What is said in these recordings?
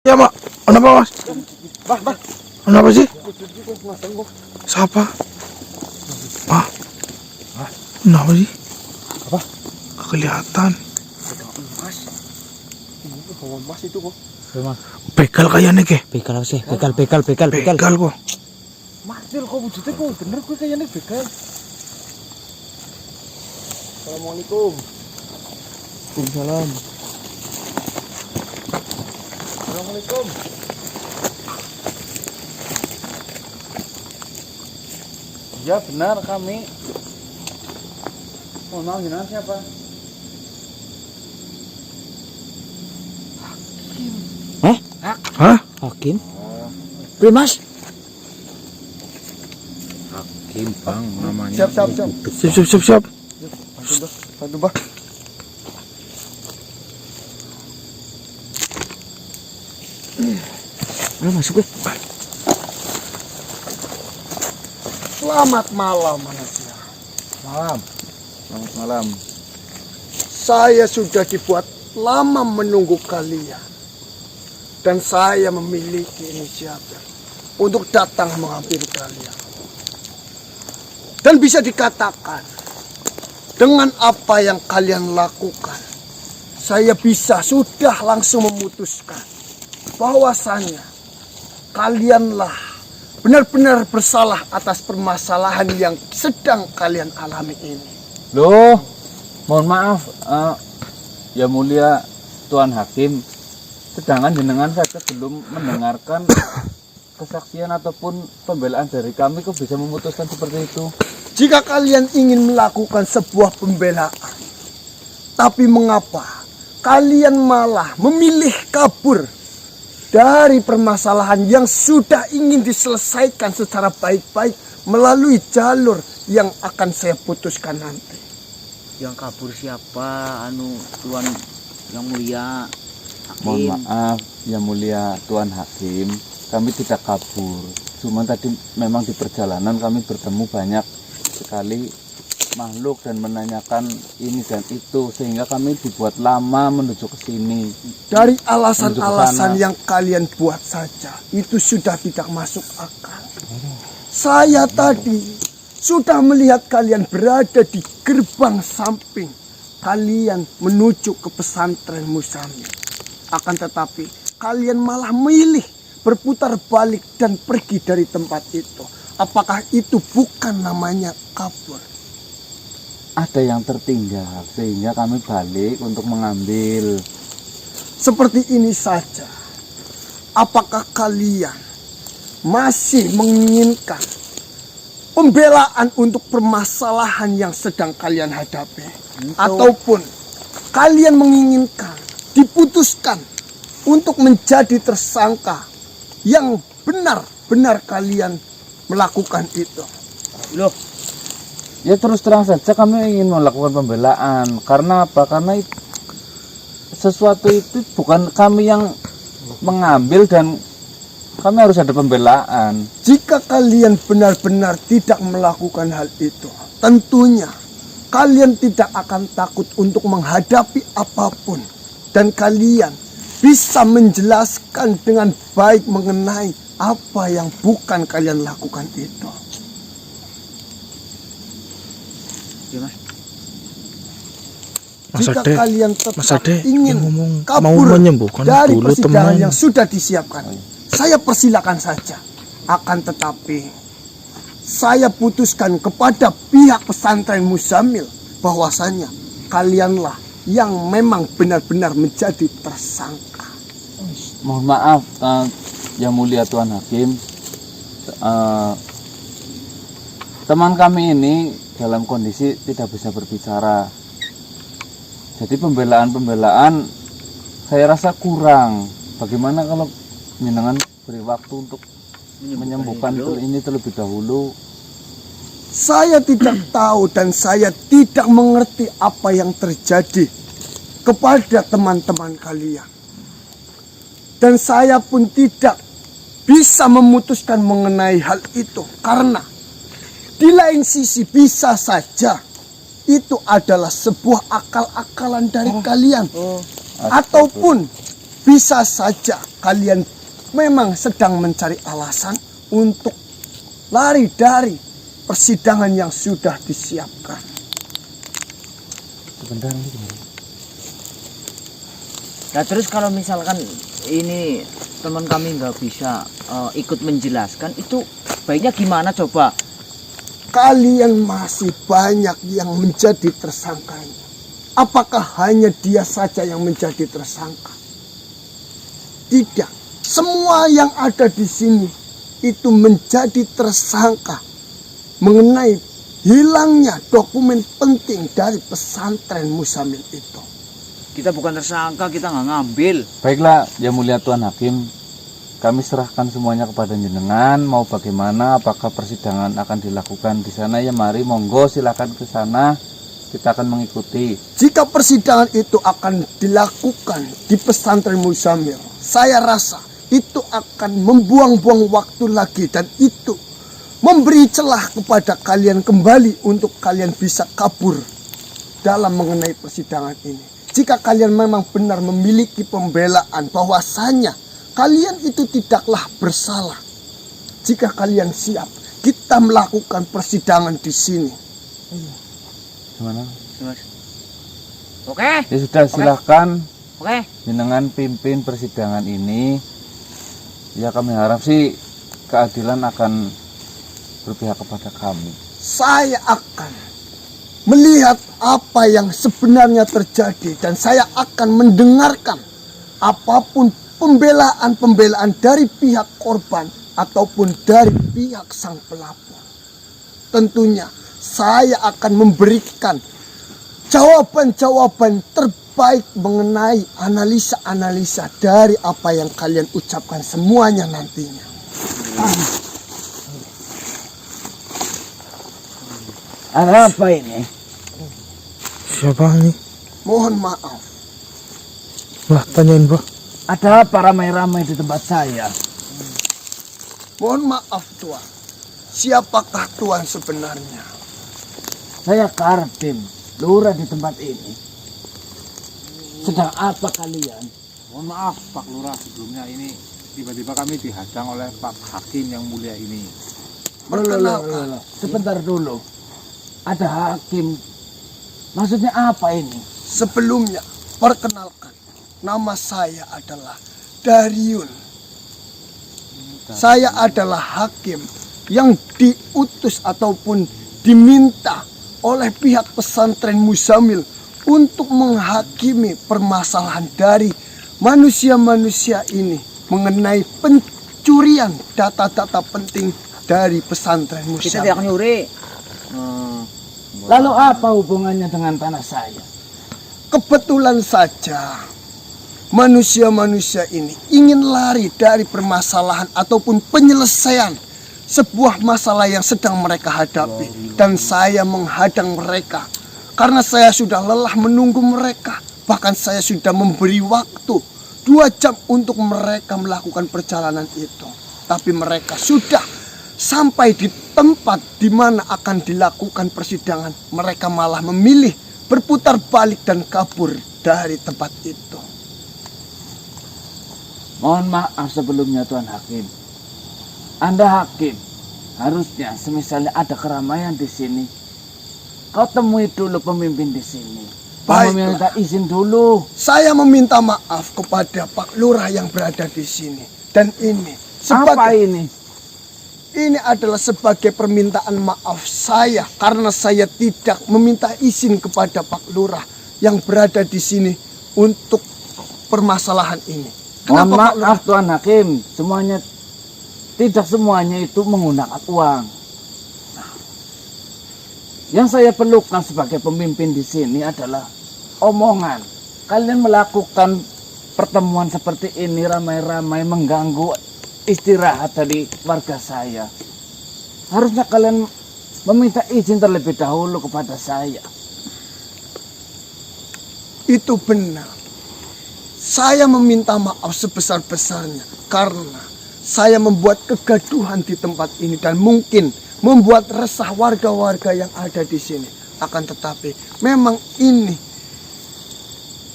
Ya, Mak. Kenapa, Mas? Bah. Kenapa sih? Siapa? Pak. Kenapa sih? Apa? Gak kelihatan. Mas. Ini bawa emas itu kok. Begal kayaknya, Ke. Begal sih, begal. Begal kok. Martil kok wujudnya kok bener gue kayaknya begal. Assalamualaikum. Waalaikumsalam. Assalamualaikum. Ya benar kami. Mohon maaf jenengan siapa? Hah? Hakim? Primas? Hakim bang namanya. Siap. Siap. Bantu bah. Ayo masuk gue. Selamat malam manusia. Malam. Selamat malam. Saya sudah dibuat lama menunggu kalian. Dan saya memiliki inisiatif untuk datang menghampiri kalian. Dan bisa dikatakan, dengan apa yang kalian lakukan, saya bisa sudah langsung memutuskan bahwasannya kalianlah benar-benar bersalah atas permasalahan yang sedang kalian alami ini. Loh, mohon maaf, ya mulia Tuan Hakim. Sedangkan jenengan saja belum mendengarkan kesaksian ataupun pembelaan dari kami, kok bisa memutuskan seperti itu? Jika kalian ingin melakukan sebuah pembelaan, tapi mengapa kalian malah memilih kabur dari permasalahan yang sudah ingin diselesaikan secara baik-baik melalui jalur yang akan saya putuskan nanti? Yang kabur siapa? Tuan yang mulia. Mohon maaf, ya mulia Tuan Hakim, kami tidak kabur. Cuma tadi memang di perjalanan kami bertemu banyak sekali makhluk dan menanyakan ini dan itu, sehingga kami dibuat lama menuju ke sini. Dari alasan-alasan yang kalian buat saja, itu sudah tidak masuk akal. Saya tadi sudah melihat kalian berada di gerbang samping. Kalian menuju ke pesantren Musamil. Akan tetapi, kalian malah memilih berputar balik dan pergi dari tempat itu. Apakah itu bukan namanya kabur? Ada yang tertinggal, sehingga kami balik untuk mengambil. Seperti ini saja. Apakah kalian masih menginginkan pembelaan untuk permasalahan yang sedang kalian hadapi? Ataupun kalian menginginkan diputuskan untuk menjadi tersangka yang benar-benar kalian melakukan itu? Loh, ya terus terang saja kami ingin melakukan pembelaan. Karena apa? Karena sesuatu itu bukan kami yang mengambil dan kami harus ada pembelaan. Jika kalian benar-benar tidak melakukan hal itu, tentunya kalian tidak akan takut untuk menghadapi apapun. Dan kalian bisa menjelaskan dengan baik mengenai apa yang bukan kalian lakukan itu. Jika kalian tetap ingin kabur dari persidangan yang sudah disiapkan, saya persilakan saja. Akan tetapi, saya putuskan kepada pihak pesantren Musamil bahwasanya kalianlah yang memang benar-benar menjadi tersangka. Mohon maaf, yang mulia Tuan Hakim, teman kami ini dalam kondisi tidak bisa berbicara. Jadi pembelaan saya rasa kurang. Bagaimana kalau jenengan beri waktu untuk menyembuhkan ini terlebih dahulu? Saya tidak tahu dan saya tidak mengerti apa yang terjadi kepada teman-teman kalian. Dan saya pun tidak bisa memutuskan mengenai hal itu. Karena di lain sisi bisa saja itu adalah sebuah akal-akalan dari kalian. Ataupun Bisa saja kalian memang sedang mencari alasan untuk lari dari persidangan yang sudah disiapkan. Sebentar nih. Nah terus kalau misalkan ini teman kami nggak bisa ikut menjelaskan, itu baiknya gimana coba? Kalian masih banyak yang menjadi tersangkanya. Apakah hanya dia saja yang menjadi tersangka? Tidak. Semua yang ada di sini itu menjadi tersangka mengenai hilangnya dokumen penting dari pesantren Musamil itu. Kita bukan tersangka, kita nggak ngambil. Baiklah, Yang Mulia Tuan Hakim, kami serahkan semuanya kepada jenengan. Mau bagaimana, apakah persidangan akan dilakukan di sana? Ya mari, monggo silakan ke sana. Kita akan mengikuti. Jika persidangan itu akan dilakukan di pesantren Musamil, saya rasa itu akan membuang-buang waktu lagi, dan itu memberi celah kepada kalian kembali untuk kalian bisa kabur dalam mengenai persidangan ini. Jika kalian memang benar memiliki pembelaan bahwasanya kalian itu tidaklah bersalah, jika kalian siap, kita melakukan persidangan di sini. Gimana? Mas. Oke. Ya sudah, silahkan Oke. jenengan pimpin persidangan ini. Ya kami harap sih keadilan akan berpihak kepada kami. Saya akan melihat apa yang sebenarnya terjadi, dan saya akan mendengarkan apapun pembelaan-pembelaan dari pihak korban ataupun dari pihak sang pelapor. Tentunya saya akan memberikan jawaban-jawaban terbaik mengenai analisa-analisa dari apa yang kalian ucapkan semuanya nantinya. Ada apa ini? Siapa ini? Mohon maaf, Lah, tanyain bro. Ada apa ramai-ramai di tempat saya? mohon maaf Tuan. Siapakah Tuan sebenarnya? Saya Kartim, lurah di tempat ini. Sedang apa kalian? Mohon maaf Pak Lurah, sebelumnya ini tiba-tiba kami dihadang oleh Pak Hakim yang mulia ini. Perkenalkan, Sebentar dulu. Ada hakim. Maksudnya apa ini? sebelumnya perkenalkan, nama saya adalah Dariun. Saya adalah hakim yang diutus ataupun diminta oleh pihak pesantren Musamil untuk menghakimi permasalahan dari manusia-manusia ini mengenai pencurian data-data penting dari pesantren Kita Musamil. tidak nyuri. Lalu apa hubungannya dengan tanah saya? Kebetulan saja manusia-manusia ini ingin lari dari permasalahan ataupun penyelesaian sebuah masalah yang sedang mereka hadapi, dan saya menghadang mereka karena saya sudah lelah menunggu mereka. Bahkan saya sudah memberi waktu 2 jam untuk mereka melakukan perjalanan itu, tapi mereka sudah sampai di tempat di mana akan dilakukan persidangan. Mereka malah memilih berputar balik dan kabur dari tempat itu. Mohon maaf sebelumnya Tuan Hakim. Anda hakim, harusnya semisalnya ada keramaian di sini, kau temui dulu pemimpin di sini. Kau Baiklah. meminta izin dulu. Saya meminta maaf kepada Pak Lurah yang berada di sini, dan ini Apa ini? ini adalah sebagai permintaan maaf saya karena saya tidak meminta izin kepada Pak Lurah yang berada di sini untuk permasalahan ini. Mohon Kenapa Pak Lurah? maaf Tuan Hakim, tidak semuanya itu menggunakan uang. Nah, yang saya perlukan sebagai pemimpin di sini adalah omongan. Kalian melakukan pertemuan seperti ini ramai-ramai mengganggu istirahat dari warga saya. Harusnya kalian meminta izin terlebih dahulu kepada saya. Itu benar. Saya meminta maaf sebesar-besarnya karena saya membuat kegaduhan di tempat ini dan mungkin membuat resah warga-warga yang ada di sini. Akan tetapi memang ini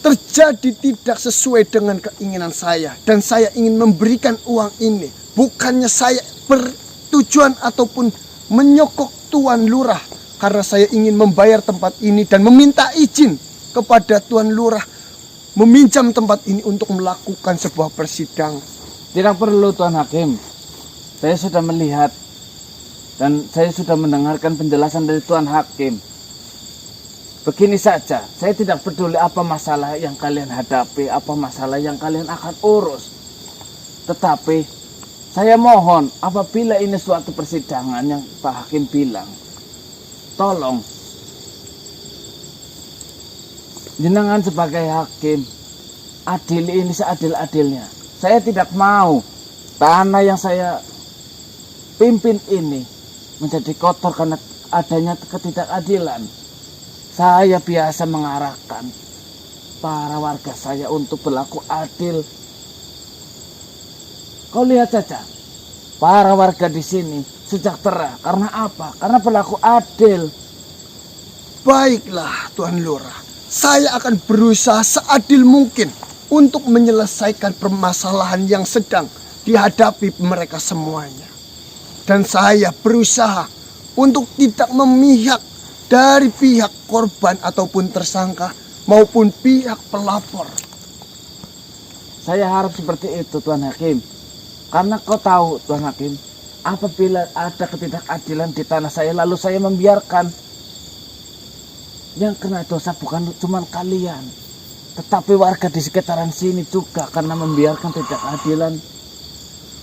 terjadi tidak sesuai dengan keinginan saya, dan saya ingin memberikan uang ini, bukannya saya bertujuan ataupun menyokok Tuan Lurah, karena saya ingin membayar tempat ini dan meminta izin kepada Tuan Lurah meminjam tempat ini untuk melakukan sebuah persidangan. Tidak perlu Tuan Hakim. Saya sudah melihat dan saya sudah mendengarkan penjelasan dari Tuan Hakim. Begini saja, saya tidak peduli apa masalah yang kalian hadapi, apa masalah yang kalian akan urus. Tetapi saya mohon, apabila ini suatu persidangan yang Pak Hakim bilang, tolong jenengan sebagai hakim adili ini seadil-adilnya. Saya tidak mau tanah yang saya pimpin ini menjadi kotor karena adanya ketidakadilan. Saya biasa mengarahkan para warga saya untuk berlaku adil. Kau lihat saja, para warga di sini sejahtera. Karena apa? Karena berlaku adil. Baiklah Tuan Lurah, saya akan berusaha seadil mungkin untuk menyelesaikan permasalahan yang sedang dihadapi mereka semuanya. Dan saya berusaha untuk tidak memihak dari pihak korban ataupun tersangka maupun pihak pelapor. Saya harap seperti itu Tuan Hakim. Karena kau tahu Tuan Hakim, apabila ada ketidakadilan di tanah saya lalu saya membiarkan, yang kena dosa bukan cuma kalian, tetapi warga di sekitaran sini juga karena membiarkan ketidakadilan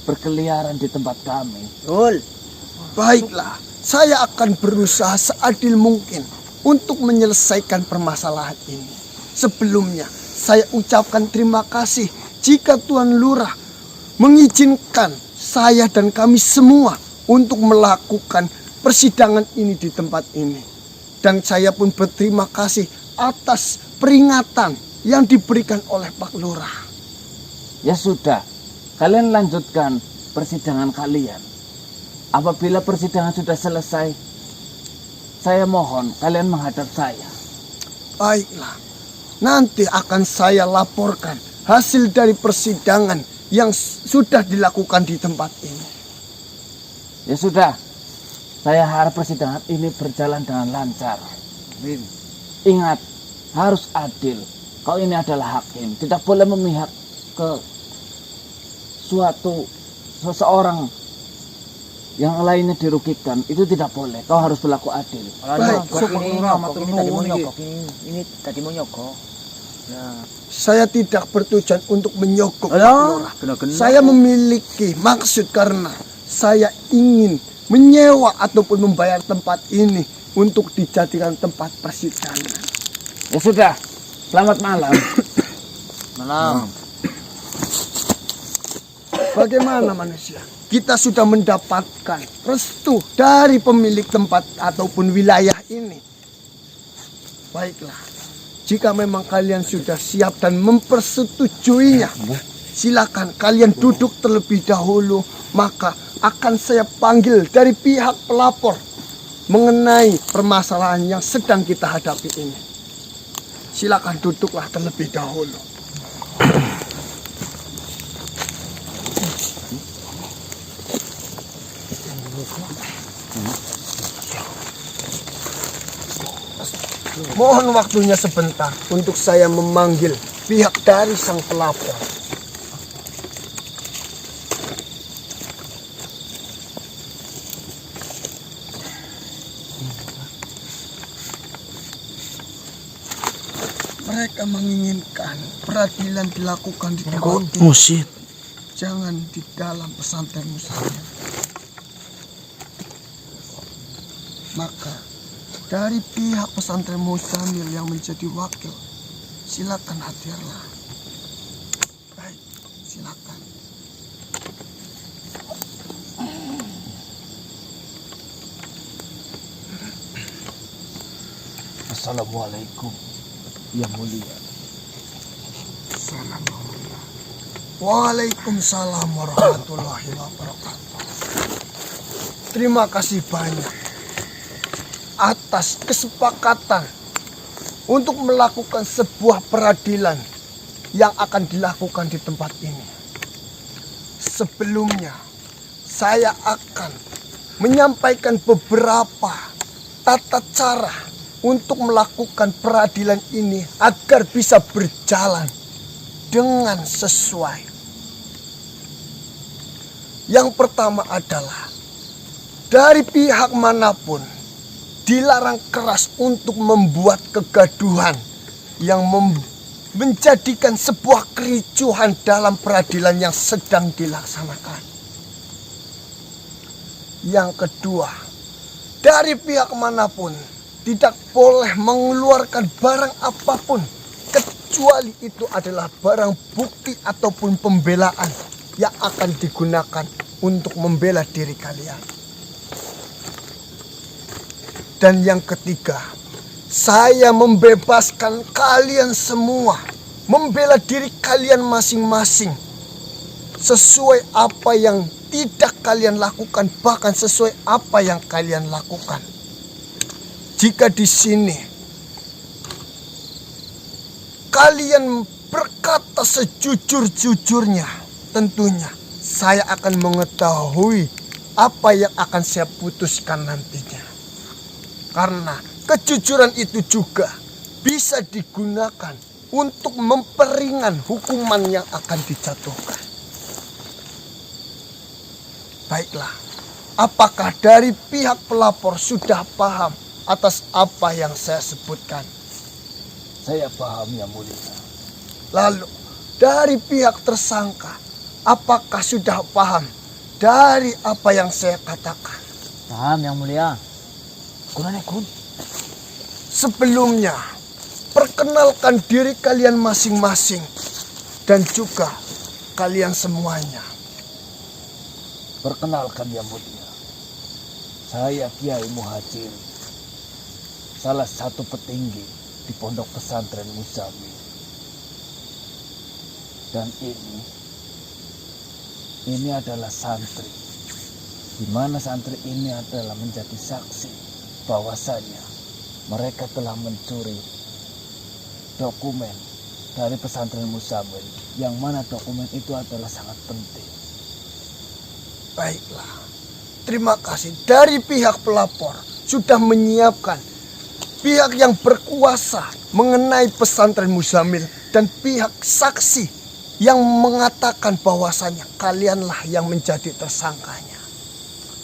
berkeliaran di tempat kami. Baiklah, saya akan berusaha seadil mungkin untuk menyelesaikan permasalahan ini. Sebelumnya, saya ucapkan terima kasih jika Tuan Lurah mengizinkan saya dan kami semua untuk melakukan persidangan ini di tempat ini. Dan saya pun berterima kasih atas peringatan yang diberikan oleh Pak Lurah. Ya sudah, kalian lanjutkan persidangan kalian. Apabila persidangan sudah selesai, saya mohon kalian menghadap saya. Baiklah, nanti akan saya laporkan hasil dari persidangan yang sudah dilakukan di tempat ini. Ya sudah, saya harap persidangan ini berjalan dengan lancar. Ingat, harus adil. Kau ini adalah hakim, tidak boleh memihak ke seseorang yang lainnya dirugikan. Itu tidak boleh. Kau harus berlaku adil. Baik, ini tadi mau nyogok. Nah, saya tidak bertujuan untuk menyogok Pak Lurah. Saya memiliki maksud karena saya ingin menyewa ataupun membayar tempat ini untuk dijadikan tempat persidangan. Ya sudah, selamat malam. malam. Bagaimana manusia? Kita sudah mendapatkan restu dari pemilik tempat ataupun wilayah ini. Baiklah, jika memang kalian sudah siap dan mempersetujuinya, silakan kalian duduk terlebih dahulu. Maka akan saya panggil dari pihak pelapor mengenai permasalahan yang sedang kita hadapi ini. Silakan duduklah terlebih dahulu. Mohon waktunya sebentar untuk saya memanggil pihak dari sang pelapor. Mereka menginginkan peradilan dilakukan di tempat ini, Musit. jangan di dalam pesantren musanya. Maka dari pihak pesantren Muzamil yang menjadi wakil, silakan hadirlah. Baik, silakan. Assalamualaikum, yang mulia. Waalaikumsalam warahmatullahi wabarakatuh. Terima kasih banyak atas kesepakatan untuk melakukan sebuah peradilan yang akan dilakukan di tempat ini. Sebelumnya, saya akan menyampaikan beberapa tata cara untuk melakukan peradilan ini agar bisa berjalan dengan sesuai. Yang pertama adalah dari pihak manapun dilarang keras untuk membuat kegaduhan yang menjadikan sebuah kericuhan dalam peradilan yang sedang dilaksanakan. Yang kedua, dari pihak manapun tidak boleh mengeluarkan barang apapun kecuali itu adalah barang bukti ataupun pembelaan yang akan digunakan untuk membela diri kalian. Dan yang ketiga, saya membebaskan kalian semua membela diri kalian masing-masing sesuai apa yang tidak kalian lakukan, bahkan sesuai apa yang kalian lakukan. Jika di sini kalian berkata sejujur-jujurnya, tentunya saya akan mengetahui apa yang akan saya putuskan nantinya. Karena kejujuran itu juga bisa digunakan untuk memperingan hukuman yang akan dijatuhkan. Baiklah, apakah dari pihak pelapor sudah paham atas apa yang saya sebutkan? Saya paham, Yang Mulia. Lalu, dari pihak tersangka, apakah sudah paham dari apa yang saya katakan? Paham Yang Mulia. Kun. Sebelumnya, perkenalkan diri kalian masing-masing dan juga kalian semuanya. Perkenalkan, Yang Mulia. Saya Kiai Muhajir, salah satu petinggi di Pondok Pesantren Muzamil. Dan ini adalah santri, di mana santri ini adalah menjadi saksi bahwasanya mereka telah mencuri dokumen dari pesantren Muzamil, yang mana dokumen itu adalah sangat penting. Baiklah, terima kasih. Dari pihak pelapor sudah menyiapkan pihak yang berkuasa mengenai pesantren Muzamil dan pihak saksi yang mengatakan bahwasanya kalianlah yang menjadi tersangkanya.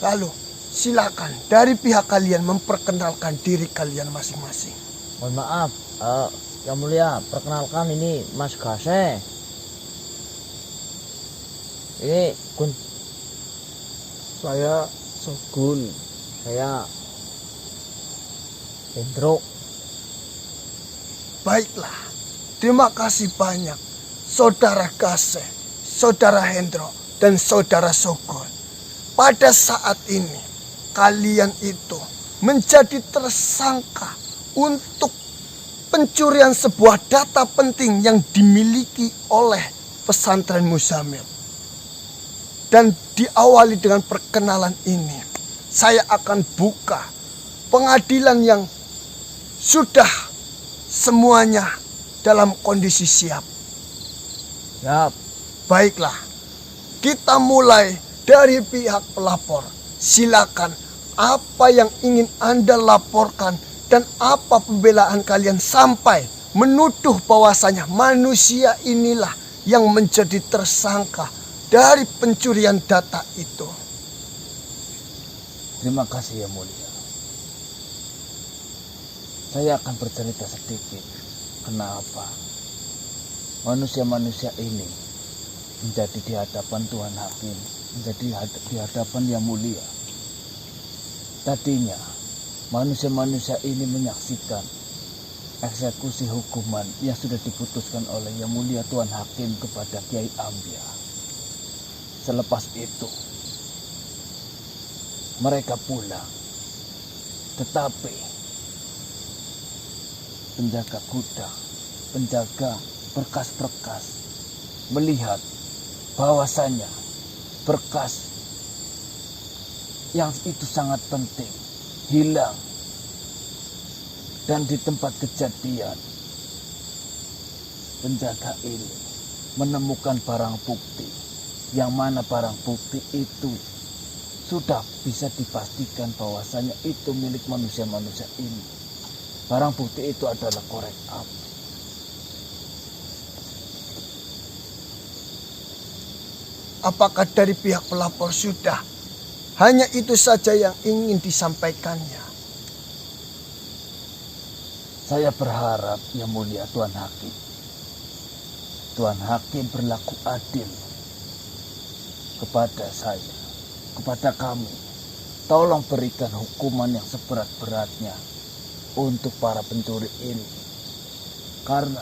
Lalu silakan dari pihak kalian memperkenalkan diri kalian masing-masing. Mohon maaf, Yang Mulia, perkenalkan ini Mas Gase. Ini Kun. Saya Sogun. Saya Hendro. Baiklah, terima kasih banyak Saudara Gase, Saudara Hendro, dan Saudara Sogun. Pada saat ini kalian itu menjadi tersangka untuk pencurian sebuah data penting yang dimiliki oleh pesantren Muzamil. Dan diawali dengan perkenalan ini, saya akan buka pengadilan yang sudah semuanya dalam kondisi siap. Siap. Baiklah, kita mulai dari pihak pelapor. Silakan, apa yang ingin Anda laporkan dan apa pembelaan kalian sampai menuduh bahwasanya manusia inilah yang menjadi tersangka dari pencurian data itu. Terima kasih, Yang Mulia. Saya akan bercerita sedikit kenapa manusia-manusia ini menjadi di hadapan Tuhan Hakim, menjadi di hadapan Yang Mulia. Tadinya manusia-manusia ini menyaksikan eksekusi hukuman yang sudah diputuskan oleh Yang Mulia Tuhan Hakim kepada Kiai Ambia. Selepas itu mereka pulang, tetapi penjaga gudang, penjaga berkas-berkas melihat bahwasanya berkas yang itu sangat penting hilang Dan di tempat kejadian, penjaga ini menemukan barang bukti, yang mana barang bukti itu sudah bisa dipastikan bahwasanya itu milik manusia-manusia ini. Barang bukti itu adalah korek api. Apakah dari pihak pelapor sudah hanya itu saja yang ingin disampaikannya? Saya berharap yang mulia Tuan Hakim, Tuan Hakim berlaku adil kepada saya, kepada kami. Tolong berikan hukuman yang seberat-beratnya untuk para pencuri ini. Karena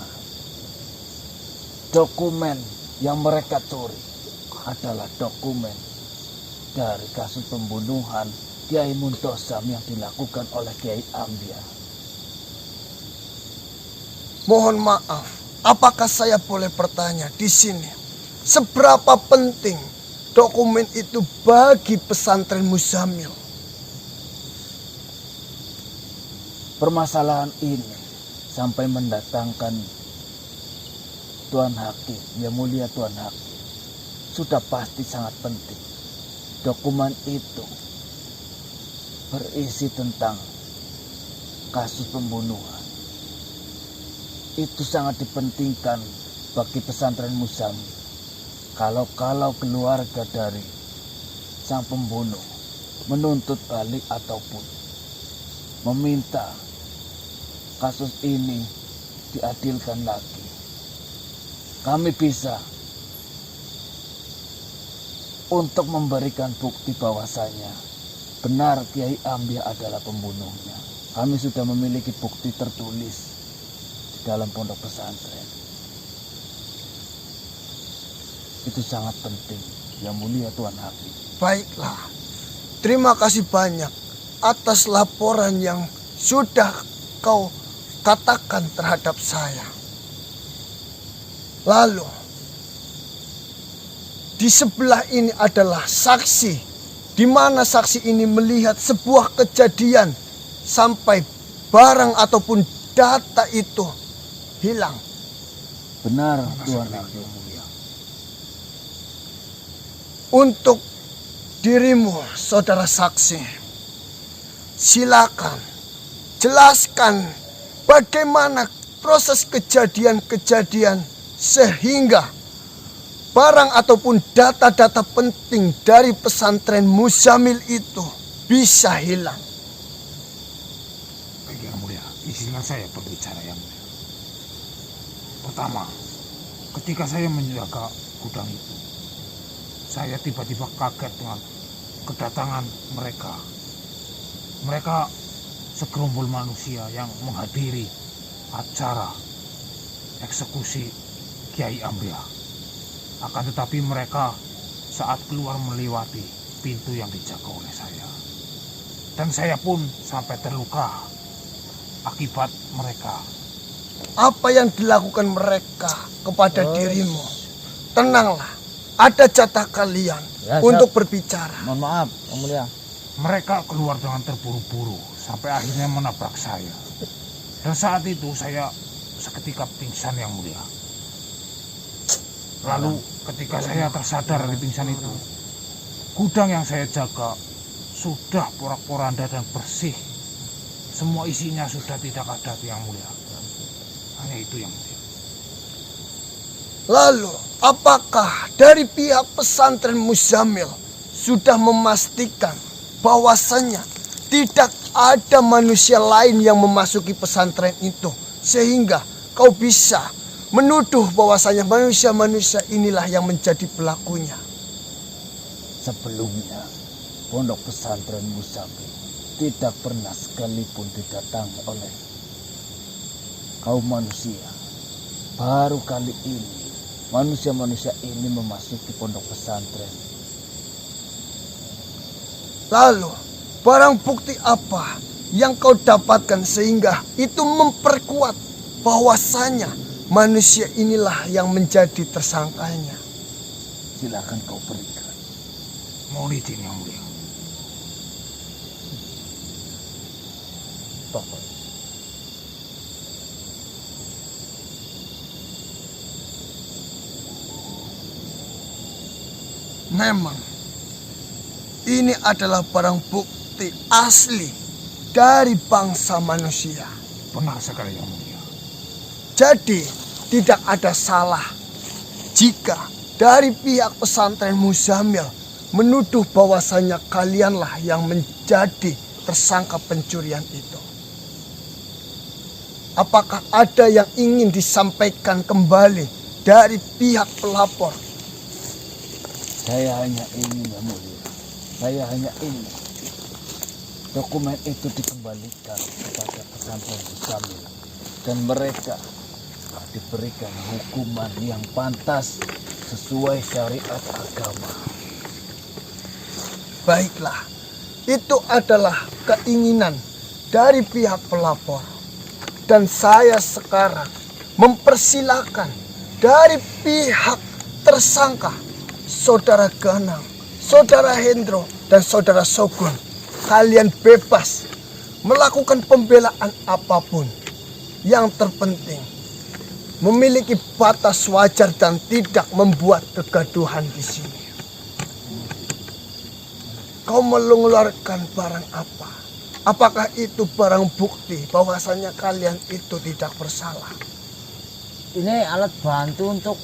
dokumen yang mereka curi adalah dokumen dari kasus pembunuhan Kiai Muntosam yang dilakukan oleh Kiai Ambia. Mohon maaf, apakah saya boleh bertanya di sini, seberapa penting dokumen itu bagi pesantren Muzamil? Permasalahan ini sampai mendatangkan Tuan Hakim, yang mulia Tuan Hakim, sudah pasti sangat penting. Dokumen itu berisi tentang kasus pembunuhan. Itu sangat dipentingkan bagi pesantren Muzamil. Kalau keluarga dari sang pembunuh menuntut balik ataupun meminta kasus ini diadilkan lagi, kami bisa untuk memberikan bukti bahwasanya benar Kiai Ambia adalah pembunuhnya. Kami sudah memiliki bukti tertulis dalam pondok pesantren. Itu sangat penting, yang mulia Tuan Hakim. Baiklah, terima kasih banyak atas laporan yang sudah kau katakan terhadap saya. Lalu, di sebelah ini adalah saksi, di mana saksi ini melihat sebuah kejadian sampai barang ataupun data itu hilang. Benar, Tuan Hakim. Untuk dirimu, saudara saksi, silakan jelaskan bagaimana proses kejadian-kejadian sehingga barang ataupun data-data penting dari pesantren Muzamil itu bisa hilang. Baik yang mulia, izinkan saya berbicara yang mulia. Pertama, ketika saya menjaga gudang itu, saya tiba-tiba kaget dengan kedatangan mereka. Mereka segerombol manusia yang menghadiri acara eksekusi Kiai Ambia. Akan tetapi mereka saat keluar melewati pintu yang dijaga oleh saya. Dan saya pun sampai terluka akibat mereka. Apa yang dilakukan mereka kepada dirimu? Tenanglah. Ada jatah kalian Ya, untuk berbicara. Mohon maaf, Yang Mulia. Mereka keluar dengan terburu-buru sampai akhirnya menabrak saya. Dan saat itu saya seketika pingsan yang mulia. Lalu ketika saya tersadar dari pingsan itu, gudang yang saya jaga sudah porak-poranda dan bersih. Semua isinya sudah tidak ada yang mulia. Hanya itu yang mulia. Lalu, apakah dari pihak pesantren Muzamil sudah memastikan bahwasannya tidak ada manusia lain yang memasuki pesantren itu, sehingga kau bisa menuduh bahwasanya manusia-manusia inilah yang menjadi pelakunya? Sebelumnya, pondok pesantren Muzamil tidak pernah sekalipun didatangi oleh kaum manusia. Baru kali ini manusia-manusia ini memasuki pondok pesantren. Lalu, barang bukti apa yang kau dapatkan sehingga itu memperkuat bahwasanya manusia inilah yang menjadi tersangkanya? Silakan kau berikan. Mohon izin yang mulia. memang ini adalah barang bukti asli dari bangsa manusia. Benar sekali Yang Mulia. Jadi tidak ada salah jika dari pihak pesantren Muzamil menuduh bahwasanya kalianlah yang menjadi tersangka pencurian itu. Apakah ada yang ingin disampaikan kembali dari pihak pelapor? Saya hanya ingin Yang Mulia, saya hanya ingin dokumen itu dikembalikan kepada pesantren Muzamil dan mereka diberikan hukuman yang pantas sesuai syariat agama. Baiklah, itu adalah keinginan dari pihak pelapor. Dan saya sekarang mempersilahkan dari pihak tersangka, Saudara Ganang, Saudara Hendro, dan Saudara Sogun. Kalian bebas melakukan pembelaan apapun. Yang terpenting, memiliki batas wajar dan tidak membuat kegaduhan di sini. Kau mengeluarkan barang apa? Apakah itu barang bukti bahwasanya kalian itu tidak bersalah? Ini alat bantu untuk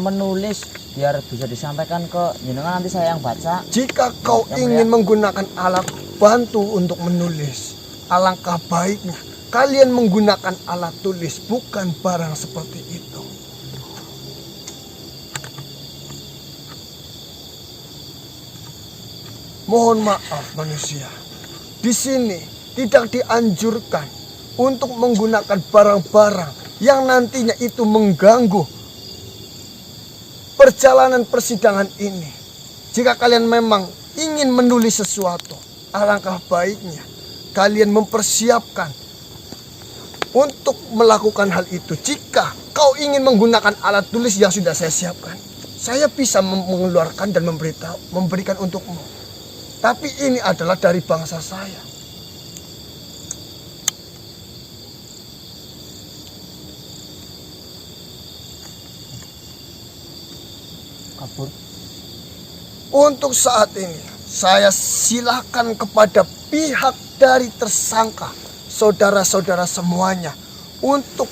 menulis biar bisa disampaikan ke jenengan, nanti saya yang baca. Jika kau Yang ingin mulia. menggunakan alat bantu untuk menulis, alangkah baiknya kalian menggunakan alat tulis, bukan barang seperti itu. Mohon maaf manusia, di sini tidak dianjurkan untuk menggunakan barang-barang yang nantinya itu mengganggu perjalanan persidangan ini. Jika kalian memang ingin menulis sesuatu, alangkah baiknya kalian mempersiapkan untuk melakukan hal itu. Jika kau ingin menggunakan alat tulis yang sudah saya siapkan, saya bisa mengeluarkan dan memberikan untukmu. Tapi ini adalah dari bangsa saya. Kabur. Untuk saat ini, saya silakan kepada pihak dari tersangka, saudara-saudara semuanya, untuk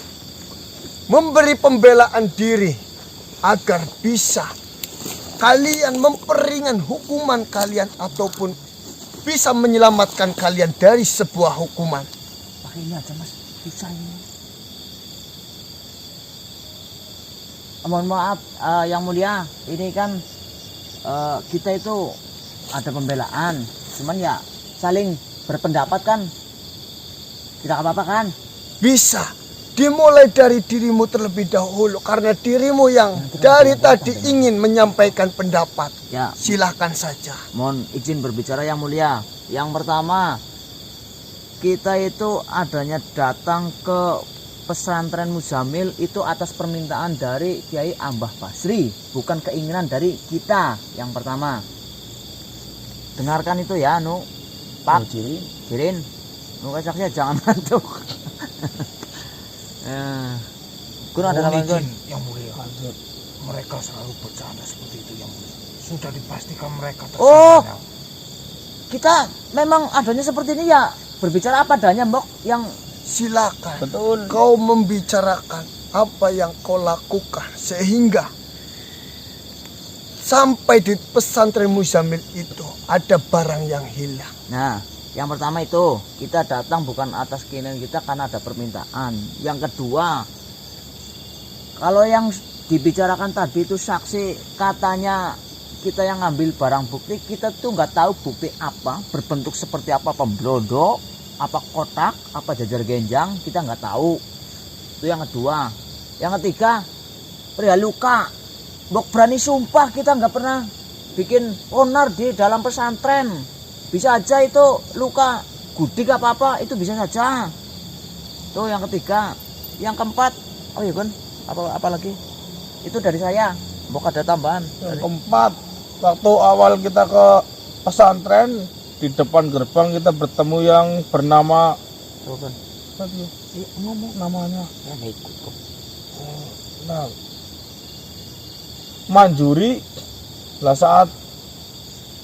memberi pembelaan diri agar bisa kalian memperingan hukuman kalian ataupun bisa menyelamatkan kalian dari sebuah hukuman. Pakai ini aja mas, bisa ini. Mohon maaf Yang Mulia, ini kan kita itu ada pembelaan, cuman ya saling berpendapat kan, tidak apa-apa kan? Bisa dimulai dari dirimu terlebih dahulu, karena dirimu yang dari tadi ingin menyampaikan pendapat. Ya, Silahkan saja. mohon izin berbicara Yang Mulia. Yang pertama, kita itu adanya datang ke pesantren Muzamil itu atas permintaan dari Kiai Ambah Basri, bukan keinginan dari kita. Yang pertama, dengarkan itu ya, Pak Jirin, kacarnya jangan ngantuk. Gun ada Mohon Gun. izin Yang Mulia. Mereka selalu bercanda seperti itu Yang Mulia. Sudah dipastikan mereka Oh. tersangkanya. Kita memang adanya seperti ini ya, berbicara apa adanya, Mbok. Yang Silakan. betul. Kau membicarakan apa yang kau lakukan sehingga sampai di pesantren Muzamil itu ada barang yang hilang. Nah, yang pertama itu kita datang bukan atas keinginan kita karena ada permintaan. Yang kedua, kalau yang dibicarakan tadi itu saksi katanya kita yang ngambil barang bukti, kita tuh nggak tahu bukti apa, berbentuk seperti apa, pemblodok, apa kotak, apa jajar genjang, kita nggak tahu. Itu yang kedua. Yang ketiga, perihal luka. Mbok berani sumpah kita nggak pernah bikin onar di dalam pesantren. Bisa aja itu luka gudik apa-apa, itu bisa saja. Itu yang ketiga. Yang keempat, oh iya Gun, apa lagi? Itu dari saya. Mbok ada tambahan. Yang keempat, waktu awal kita ke pesantren, di depan gerbang kita bertemu yang bernama Tuh, Gun. tadi ngomong namanya. Ya nggak ikut kok. Nah, Manjuri Lah saat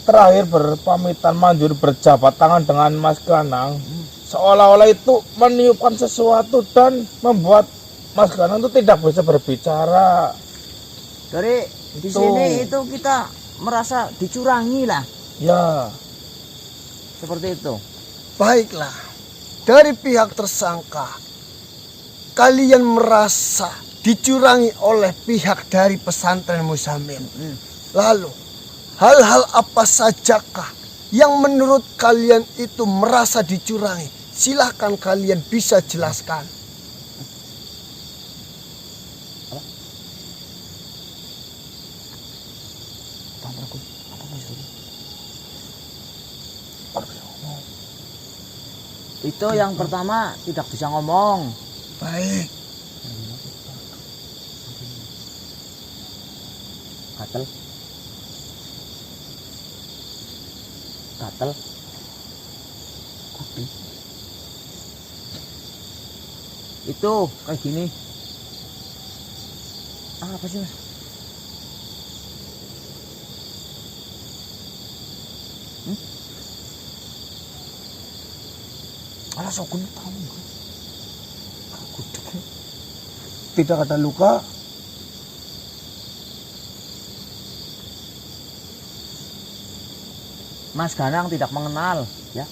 terakhir berpamitan manjur berjabat tangan dengan Mas Ganang, seolah-olah itu meniupkan sesuatu dan membuat Mas Ganang itu tidak bisa berbicara. Dari di Itu. sini itu kita merasa dicurangi lah, Ya, seperti itu. Baiklah, dari pihak tersangka, kalian merasa dicurangi oleh pihak dari pesantren Muzamil. Lalu, hal-hal apa sajakah yang menurut kalian itu merasa dicurangi? Silahkan kalian bisa jelaskan. Itu yang pertama tidak bisa ngomong. Baik, Gatel. Gatel. Itu kayak gini. Apa sih mas? alah Sogun tahu nggak? Tidak ada luka. Mas Ganang tidak mengenal, ya.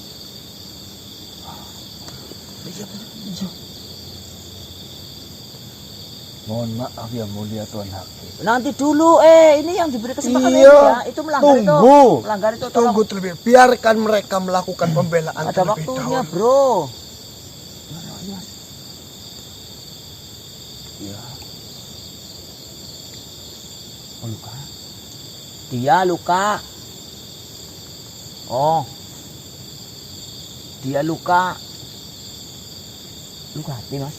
Mohon maaf yang mulia Tuan Hakim. Nanti dulu, ini yang diberi kesempatan Iya, ini ya. Itu melanggar itu. tunggu. Melanggar itu tolong. tunggu terlebih. Biarkan mereka melakukan pembelaan Ada terlebih waktunya, dahulu. bro. Dia luka. Oh. Dia luka. Luka hati, Mas.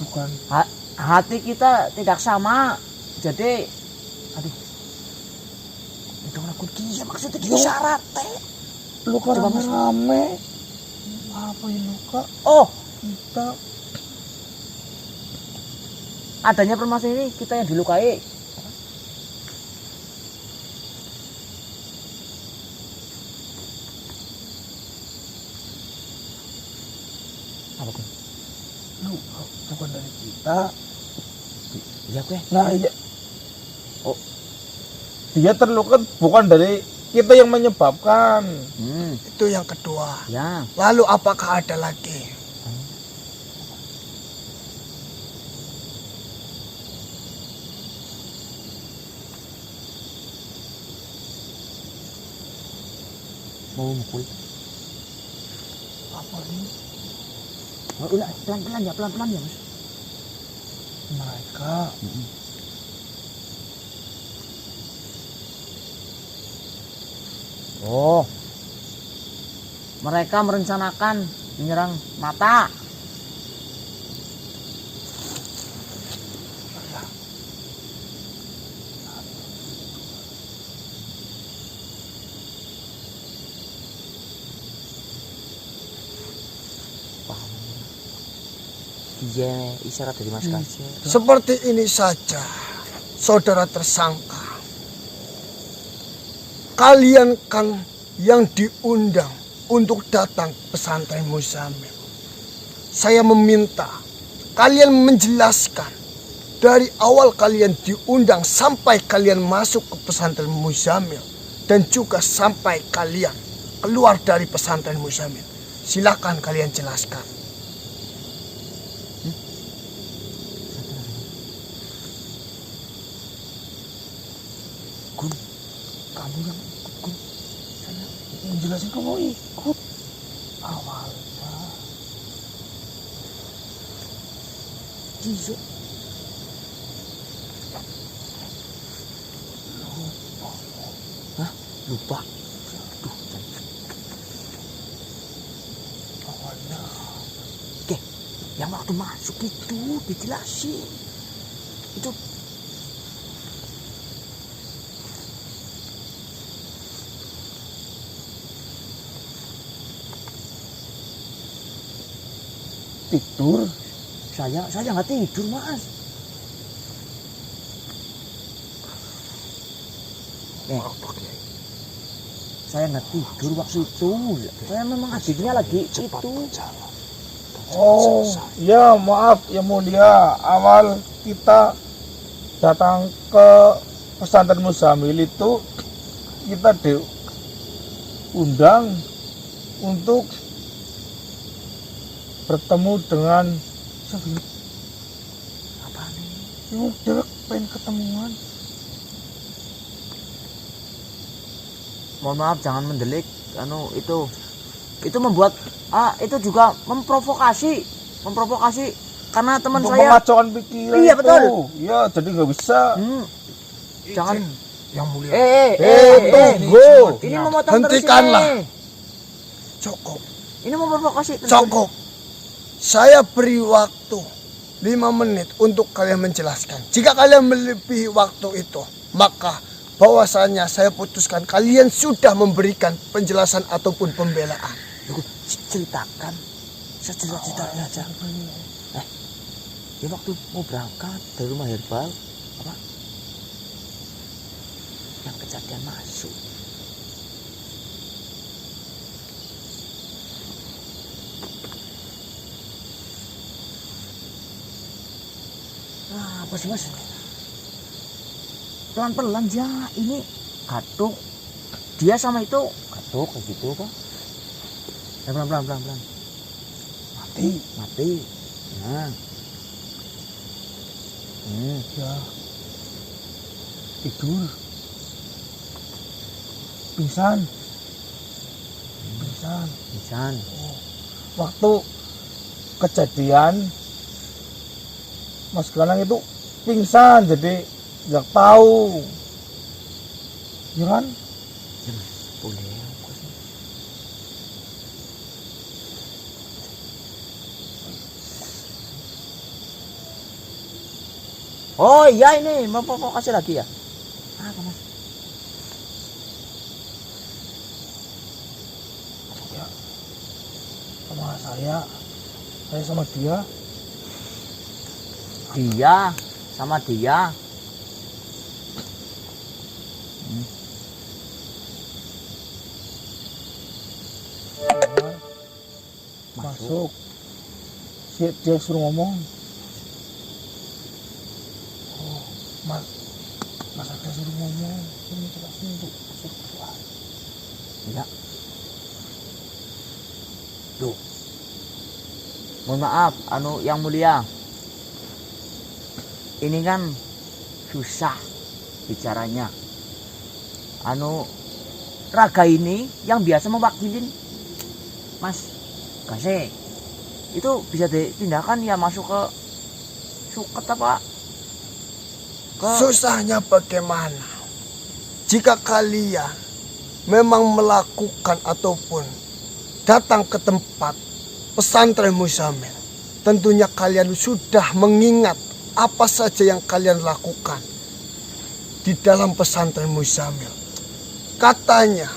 Bukan. Hati kita tidak sama. Jadi aduh. Itu aku dia maksudnya dia syarat teh. Luka Coba, Mas. rame-rame. Apa ini luka? Oh, Kita adanya permasalahan ini kita yang dilukai. Apa tuh? luka bukan dari kita. Iya, gue. Nah, iya. Oh. Dia terluka bukan dari kita yang menyebabkan. Itu yang kedua. Ya. Lalu apakah ada lagi? Mau mukul. Apa ini? Oh, udah pelan-pelan ya, pelan-pelan ya, Mas. Mereka Oh. Mereka merencanakan menyerang mata. Iya, isyarat dari Mas Kasir. Seperti ini saja, saudara tersangka. Kalian kan yang diundang untuk datang pesantren Muzamil. Saya meminta kalian menjelaskan dari awal kalian diundang sampai kalian masuk ke pesantren Muzamil dan juga sampai kalian keluar dari pesantren Muzamil. Silakan kalian jelaskan. kamu yang ikut, Gun. Saya menjelasin kamu ikut awalnya. Iya. Hah? Lupa. Aduh. Awalnya Oke, yang waktu masuk itu dijelasin. Itu tidur. saya nggak tidur, Mas. Nih, saya nggak tidur waktu itu. Saya memang adiknya lagi itu. Oh, ya maaf yang mulia, awal kita datang ke pesantren Muzamil itu kita diundang untuk bertemu dengan Apa nih? udah pengen ketemuan. Mohon maaf, jangan mendelik. Itu membuat itu juga memprovokasi karena teman Untuk saya. mengacaukan pikiran. Iya, itu. betul. Iya, jadi nggak bisa. Jangan. Yang mulia. Tunggu. Ini memotong Hentikanlah. terus ini. Cukup. Ini memprovokasi. Cukup. Saya beri waktu 5 menit untuk kalian menjelaskan. Jika kalian melebihi waktu itu, maka bahwasanya saya putuskan kalian sudah memberikan penjelasan ataupun pembelaan. Ceritakan secerita-ceritanya aja. Ya waktu mau berangkat dari rumah Herbal, apa? Yang kejadian masuk. Apa sih mas? Pelan-pelan ya, ini gatuk. Dia sama itu gatuk kayak gitu kan? Ya, pelan. Mati. Nah. Ya. Tidur. Pingsan. Waktu kejadian Mas Ganang itu pingsan, jadi nggak tahu, ya kan? Boleh. Oh iya, ini mau kasih lagi ya? Apa mas? Ya, sama saya sama dia. Dia sama dia. Masuk. Dia suruh ngomong. Oh, Mas ada suruh ngomong. Ini coba untuk suruh keluar. Ya. Duh. Mohon maaf, yang mulia. Ini kan susah bicaranya. Raga ini yang biasa mewakilin Mas Gase. Itu bisa dipindahkan ya masuk ke suket apa? Susahnya bagaimana? Jika kalian memang melakukan ataupun datang ke tempat pesantren Muzamil, tentunya kalian sudah mengingat apa saja yang kalian lakukan di dalam pesantren Muzamil. Katanya,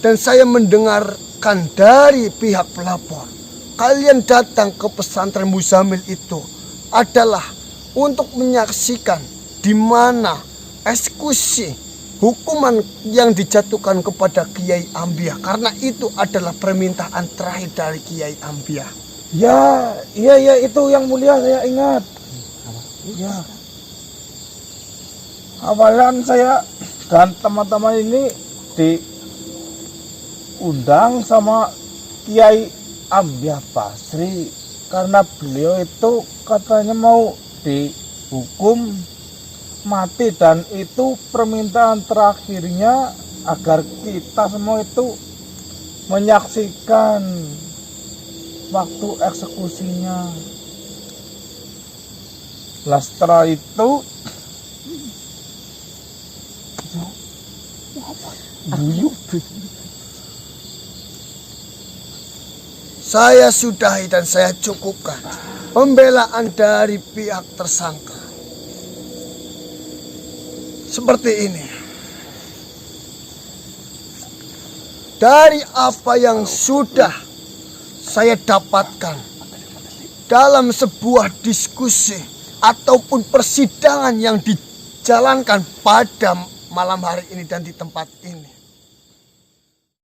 dan saya mendengarkan dari pihak pelapor, kalian datang ke pesantren Muzamil itu adalah untuk menyaksikan di mana eksekusi hukuman yang dijatuhkan kepada Kiai Ambiah, karena itu adalah permintaan terakhir dari Kiai Ambiah. Ya, iya itu yang mulia, saya ingat. Ya. Awalan saya dan teman-teman ini diundang sama Kiai Ambiah Basri karena beliau itu katanya mau dihukum mati, dan itu permintaan terakhirnya agar kita semua itu menyaksikan waktu eksekusinya. Lah setelah itu Saya sudahi dan saya cukupkan pembelaan dari pihak tersangka. Seperti ini. Dari apa yang sudah saya dapatkan dalam sebuah diskusi ataupun persidangan yang dijalankan pada malam hari ini dan di tempat ini.